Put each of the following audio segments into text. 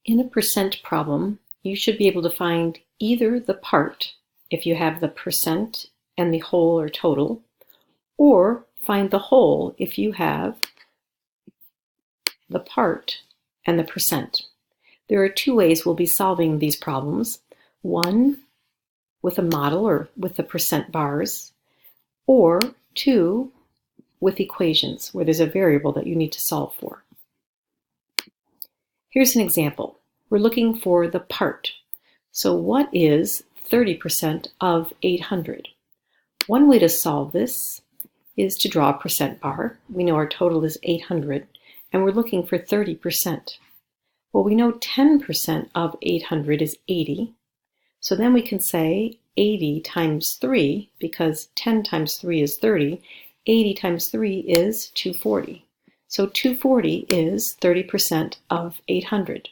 In a percent problem, you should be able to find either the part, if you have the percent and the whole or total, or find the whole if you have the part and the percent. There are two ways we'll be solving these problems. One, with a model or with the percent bars, or two, with equations where there's a variable that you need to solve for. Here's an example. We're looking for the part. So what is 30% of 800? One way to solve this is to draw a percent bar. We know our total is 800, and we're looking for 30%. Well, we know 10% of 800 is 80, so then we can say 80 times 3, because 10 times 3 is 30, 80 times 3 is 240. So 240 is 30% of 800.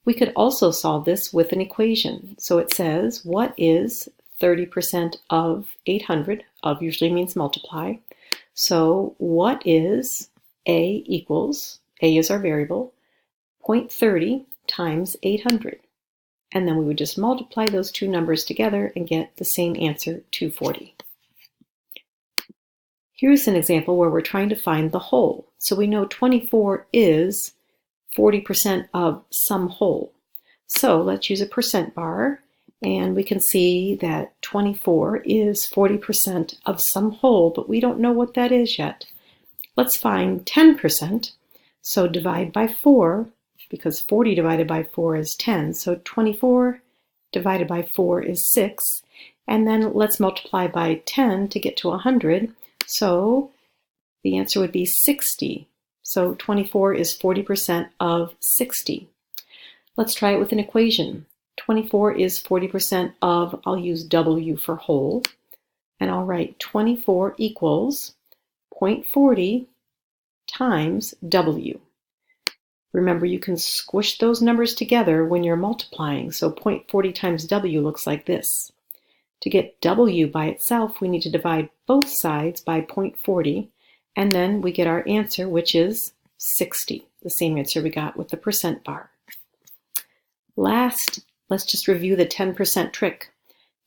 We could also solve this with an equation. So it says, what is 30% of 800? Of usually means multiply. So what is A equals, A is our variable, 0.30 times 800. And then we would just multiply those two numbers together and get the same answer, 240. Here's an example where we're trying to find the whole. So we know 24 is 40% of some whole. So let's use a percent bar, and we can see that 24 is 40% of some whole, but we don't know what that is yet. Let's find 10%. So divide by 4, because 40 divided by 4 is 10. So 24 divided by 4 is 6. And then let's multiply by 10 to get to 100. So the answer would be 60. So 24 is 40% of 60. Let's try it with an equation. 24 is 40% of, I'll use W for whole, and I'll write 24 equals 0.40 times W. Remember, you can squish those numbers together when you're multiplying, so 0.40 times W looks like this. To get W by itself, we need to divide both sides by 0.40, and then we get our answer, which is 60, the same answer we got with the percent bar. Last, let's just review the 10% trick.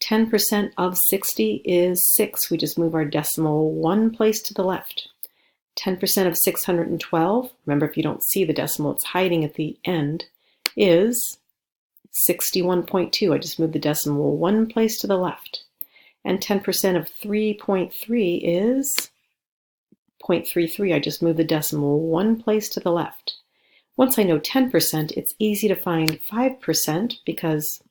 10% of 60 is 6. We just move our decimal one place to the left. 10% of 612, remember if you don't see the decimal, it's hiding at the end, is 61.2. I just moved the decimal one place to the left. And 10% of 3.3 is 0.33. I just moved the decimal one place to the left. Once I know 10%, it's easy to find 5% because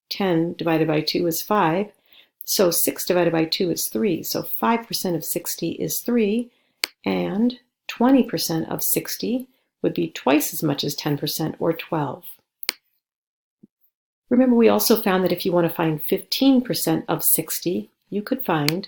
10 divided by 2 is 5. So 6 divided by 2 is 3. So 5% of 60 is 3. And 20% of 60 would be twice as much as 10%, or 12. Remember, we also found that if you want to find 15% of 60, you could find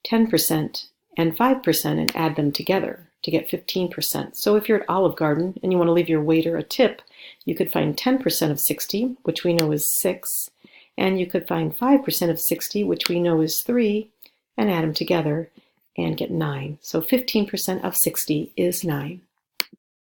10% and 5% and add them together to get 15%. So if you're at Olive Garden and you want to leave your waiter a tip, you could find 10% of 60, which we know is 6, and you could find 5% of 60, which we know is 3, and add them together and get 9. So 15% of 60 is 9.